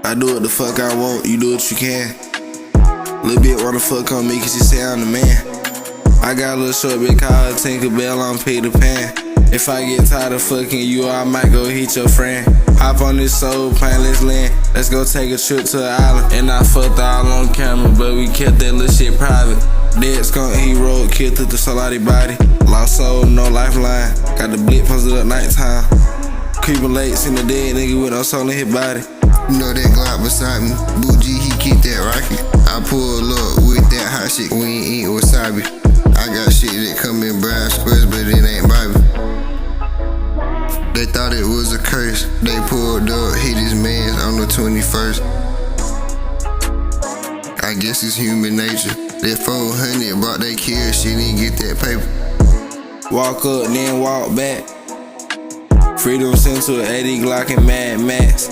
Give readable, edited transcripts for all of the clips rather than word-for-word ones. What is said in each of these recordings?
I do what the fuck I want, you do what you can. Little bit wanna fuck on me cause she say I'm the man. I got a little short bitch called Tinkerbell, I'm Peter Pan. If I get tired of fucking you, I might go hit your friend. Hop on this soul plane, let's land. Let's go take a trip to the island. And I fucked all on camera, but we kept that little shit private. Dead skunk, he rolled, killed through the somebody's body. Lost soul, no lifeline. Got the blip posted up nighttime. Creeping late, seen the dead nigga with no soul in his body. You know that Glock beside me, Bougie, he keep that rocket. I pull up with that hot shit, we ain't eat wasabi. I got shit that come in brown squares, but it ain't Bobby. They thought it was a curse. They pulled up, hit his mans on the 21st. I guess it's human nature. That 400 bought they kill, she didn't get that paper. Walk up, then walk back. Freedom Central, 80 Glock and Mad Max.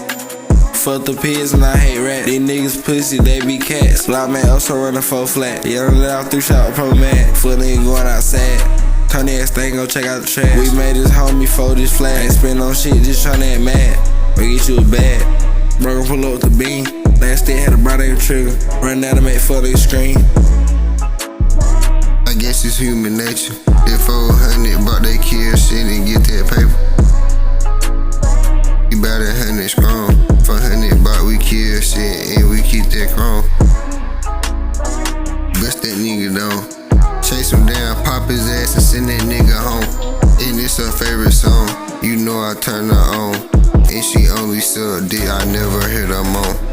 Fuck the pigs and I hate rats. These niggas pussy, they be cats. Lock man also running 4 flat. Young let off 3 shot pro man. Foot nigga going outside. Turn the ass thing, go check out the trash. We made this homie fold this flag. Ain't spend on shit, just tryna act mad. We get you a bag. Bro, gon' pull up with the beam. Last day had a brown nigga trigger. Run down to make fuck they scream. I guess it's human nature. That 400 bought they kill, shit didn't get that paper. We bout 100 strong. 400 bought we kill shit and we keep that chrome. Bust that nigga down. Chase him down, pop his ass and send that nigga home. And it's her favorite song. You know I turn her on. And she only suck dick, I never hit her on.